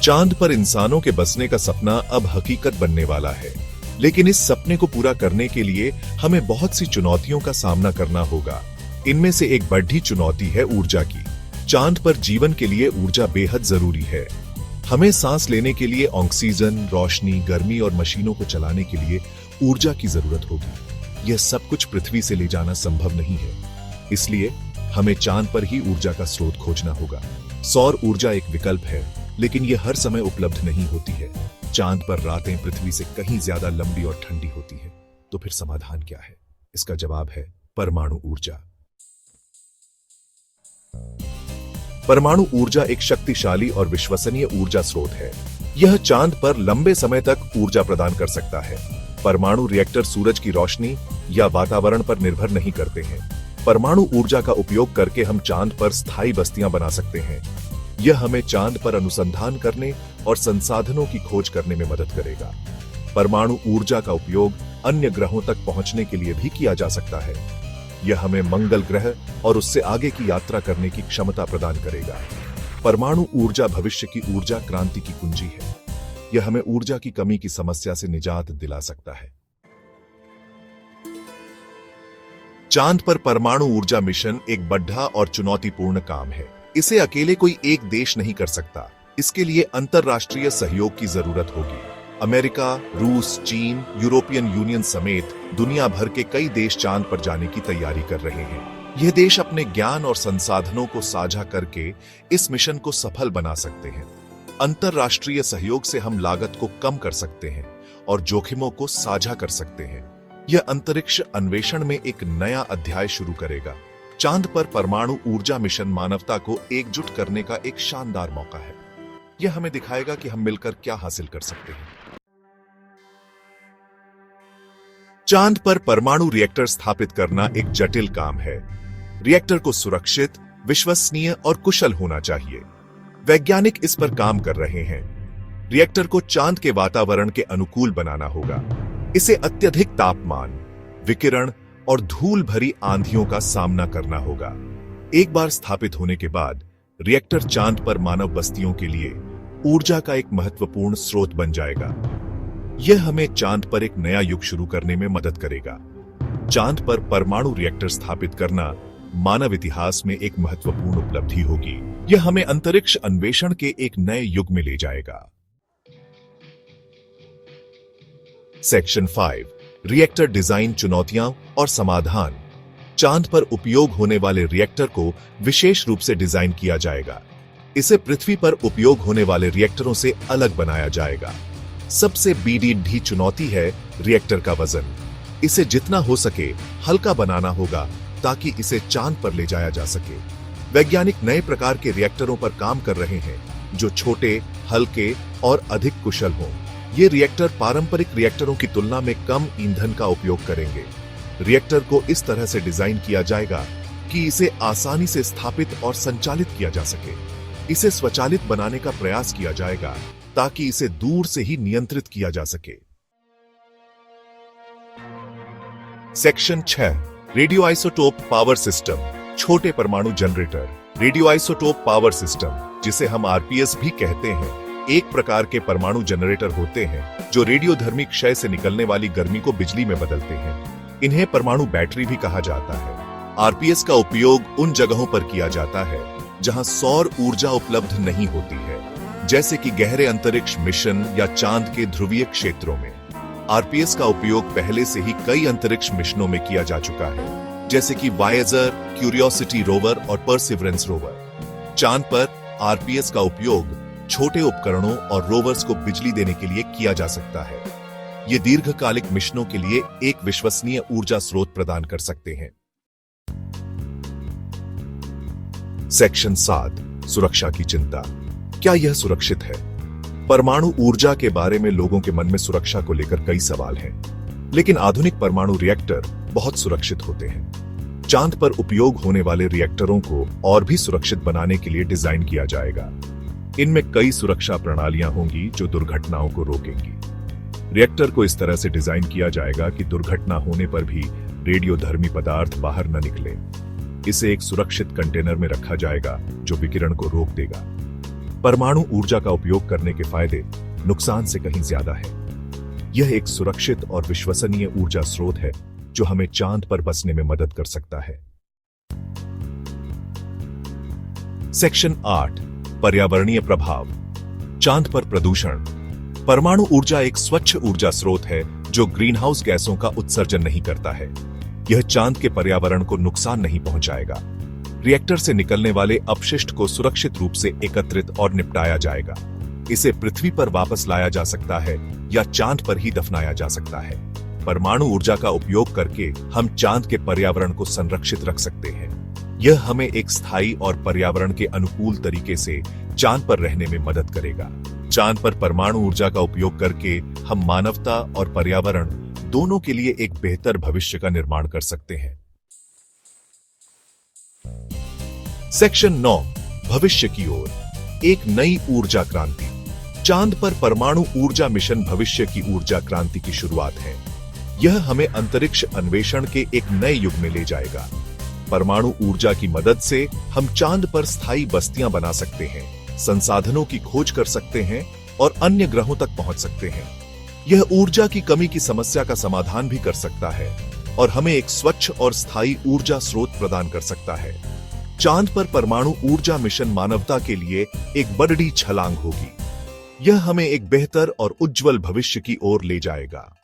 चांद पर इंसानों के बसने का सपना अब हकीकत बनने वाला है, लेकिन इस सपने को पूरा करने के लिए हमें बहुत सी चुनौतियों का सामना करना होगा। इनमें से एक बड़ी चुनौती है ऊर्जा की। चांद पर जीवन के लिए ऊर्जा बेहद जरूरी है। हमें सांस लेने के लिए ऑक्सीजन, रोशनी, गर्मी और मशीनों को चलाने के लिए ऊर्जा की जरूरत होगी। यह सब कुछ पृथ्वी से ले जाना संभव नहीं है, इसलिए हमें चांद पर ही ऊर्जा का स्रोत खोजना होगा। सौर ऊर्जा एक विकल्प है, लेकिन यह हर समय उपलब्ध नहीं होती है। चांद पर रातें पृथ्वी से कहीं ज्यादा लंबी और ठंडी होती है। तो फिर समाधान क्या है? इसका जवाब है परमाणु ऊर्जा। परमाणु ऊर्जा एक शक्तिशाली और विश्वसनीय ऊर्जा स्रोत है। यह चांद पर लंबे समय तक ऊर्जा प्रदान कर सकता है। परमाणु रिएक्टर सूरज की रोशनी या वातावरण पर निर्भर नहीं करते हैं। परमाणु ऊर्जा का उपयोग करके हम चांद पर स्थायी बस्तियां बना सकते हैं। यह हमें चांद पर अनुसंधान करने और संसाधनों की खोज करने में मदद करेगा। परमाणु ऊर्जा का उपयोग अन्य ग्रहों तक पहुंचने के लिए भी किया जा सकता है। यह हमें मंगल ग्रह और उससे आगे की यात्रा करने की क्षमता प्रदान करेगा। परमाणु ऊर्जा भविष्य की ऊर्जा क्रांति की कुंजी है। यह हमें ऊर्जा की कमी की समस्या से निजात दिला सकता है। चांद पर परमाणु ऊर्जा मिशन एक बड़ा और चुनौतीपूर्ण काम है। इसे अकेले कोई एक देश नहीं कर सकता। इसके लिए अंतरराष्ट्रीय सहयोग की जरूरत होगी। अमेरिका, रूस, चीन, यूरोपियन यूनियन समेत दुनिया भर के कई देश चांद पर जाने की तैयारी कर रहे हैं। यह देश अपने ज्ञान और संसाधनों को साझा करके इस मिशन को सफल बना सकते हैं। अंतरराष्ट्रीय सहयोग से हम लागत को कम कर सकते हैं और जोखिमों को साझा कर सकते हैं। यह अंतरिक्ष अन्वेषण में एक नया अध्याय शुरू करेगा। चांद पर परमाणु ऊर्जा मिशन मानवता को एकजुट करने का एक शानदार मौका है। यह हमें दिखाएगा कि हम मिलकर क्या हासिल कर सकते हैं। चांद पर परमाणु रिएक्टर स्थापित करना एक जटिल काम है। रिएक्टर को सुरक्षित, विश्वसनीय और कुशल होना चाहिए। वैज्ञानिक इस पर काम कर रहे हैं। रिएक्टर को चांद के वातावरण के अनुकूल बनाना होगा। इसे अत्यधिक तापमान, विकिरण और धूल भरी आंधियों का सामना करना होगा। एक बार स्थापित होने के बाद रिएक्टर चांद पर मानव बस्तियों के लिए ऊर्जा का एक महत्वपूर्ण स्रोत बन जाएगा। यह हमें चांद पर एक नया युग शुरू करने में मदद करेगा। चांद पर परमाणु रिएक्टर स्थापित करना मानव इतिहास में एक महत्वपूर्ण उपलब्धि होगी। यह हमें अंतरिक्ष अन्वेषण के एक नए युग में ले जाएगा। सेक्शन 5, रिएक्टर डिजाइन, चुनौतियां और समाधान। चांद पर उपयोग होने वाले रिएक्टर को विशेष रूप से डिजाइन किया जाएगा। इसे पृथ्वी पर उपयोग होने वाले रिएक्टरों से अलग बनाया जाएगा। सबसे बड़ी चुनौती है रिएक्टर का वजन। इसे जितना हो सके हल्का बनाना होगा ताकि इसे चांद पर ले जाया जा सके। वैज्ञानिक नए प्रकार के रिएक्टरों पर काम कर रहे हैं जो छोटे, हल्के और अधिक कुशल हों। ये रिएक्टर पारंपरिक रिएक्टरों की तुलना में कम ईंधन का उपयोग करेंगे। रिएक्टर को इस तरह से डिजाइन किया जाएगा कि इसे आसानी से स्थापित और संचालित किया जा सके। इसे स्वचालित बनाने का प्रयास किया जाएगा ताकि इसे दूर से ही नियंत्रित किया जा सके। Section 6, radio isotope power system, छोटे परमाणु generator. Radio isotope power system, जिसे हम आरपीएस भी कहते हैं, एक प्रकार के परमाणु जनरेटर होते हैं जो रेडियोधर्मी क्षय से निकलने वाली गर्मी को बिजली में बदलते हैं। इन्हें परमाणु बैटरी भी कहा जाता है। आरपीएस का उपयोग उन जगहों पर किया जाता है जहां सौर ऊर्जा उपलब्ध नहीं होती है, जैसे कि गहरे अंतरिक्ष मिशन या चांद के ध्रुवीय क्षेत्रों में। आरपीएस का उपयोग पहले से ही कई अंतरिक्ष मिशनों में किया जा चुका है, जैसे कि वायेजर, क्यूरियोसिटी रोवर और परसिवरेंस रोवर। चांद पर आरपीएस का उपयोग छोटे उपकरणों और रोवर्स को बिजली देने के लिए किया जा सकता है। ये दीर्घकालिक मिशनों के लिए एक विश्वसनीय ऊर्जा स्रोत प्रदान कर सकते हैं। सेक्शन 7, सुरक्षा की चिंता। क्या यह सुरक्षित है? परमाणु ऊर्जा के बारे में लोगों के मन में सुरक्षा को लेकर कई सवाल हैं, लेकिन आधुनिक परमाणु रिएक्टर बहुत सुरक्षित होते हैं। चांद पर उपयोग होने वाले रिएक्टरों को और भी सुरक्षित बनाने के लिए डिजाइन किया जाएगा। इनमें कई सुरक्षा प्रणालियां होंगी जो दुर्घटनाओं को रोकेंगी। रिएक्टर को इस तरह से डिजाइन किया जाएगा कि दुर्घटना होने पर भी रेडियोधर्मी पदार्थ बाहर न निकले। इसे एक सुरक्षित कंटेनर में रखा जाएगा जो विकिरण को रोक देगा। परमाणु ऊर्जा का उपयोग करने के फायदे नुकसान से कहीं ज्यादा है। यह एक सुरक्षित और विश्वसनीय ऊर्जा स्रोत है जो हमें चांद पर बसने में मदद कर सकता है। सेक्शन 8 पर्यावरणीय प्रभाव। चांद पर प्रदूषण। परमाणु ऊर्जा एक स्वच्छ ऊर्जा स्रोत है जो ग्रीनहाउस गैसों का उत्सर्जन नहीं करता है। यह चांद के पर्यावरण को नुकसान नहीं पहुंचाएगा। रिएक्टर से निकलने वाले अपशिष्ट को सुरक्षित रूप से एकत्रित और निपटाया जाएगा। इसे पृथ्वी पर वापस लाया जा सकता है या चांद पर ही दफनाया जा सकता है। परमाणु ऊर्जा का उपयोग करके हम चांद के पर्यावरण को संरक्षित रख सकते हैं। यह हमें एक स्थायी और पर्यावरण के अनुकूल तरीके से चांद पर रहने में मदद करेगा। चांद पर परमाणु ऊर्जा का उपयोग करके हम मानवता और पर्यावरण दोनों के लिए एक बेहतर भविष्य का निर्माण कर सकते हैं। सेक्शन 9 भविष्य की ओर। एक नई ऊर्जा क्रांति। चांद पर परमाणु ऊर्जा मिशन भविष्य की ऊर्जा क्रांति की शुरुआत है। यह हमें अंतरिक्ष अन्वेषण के एक नए युग में ले जाएगा। परमाणु ऊर्जा की मदद से हम चांद पर स्थायी बस्तियां बना सकते हैं, संसाधनों की खोज कर सकते हैं और अन्य ग्रहों तक पहुंच सकते हैं। यह ऊर्जा की कमी की समस्या का समाधान भी कर सकता है और हमें एक स्वच्छ और स्थायी ऊर्जा स्रोत प्रदान कर सकता है। चांद पर परमाणु ऊर्जा मिशन मानवता के लिए एक बड़ी छलांग होगी। यह हमें एक बेहतर और उज्जवल भविष्य की ओर ले जाएगा।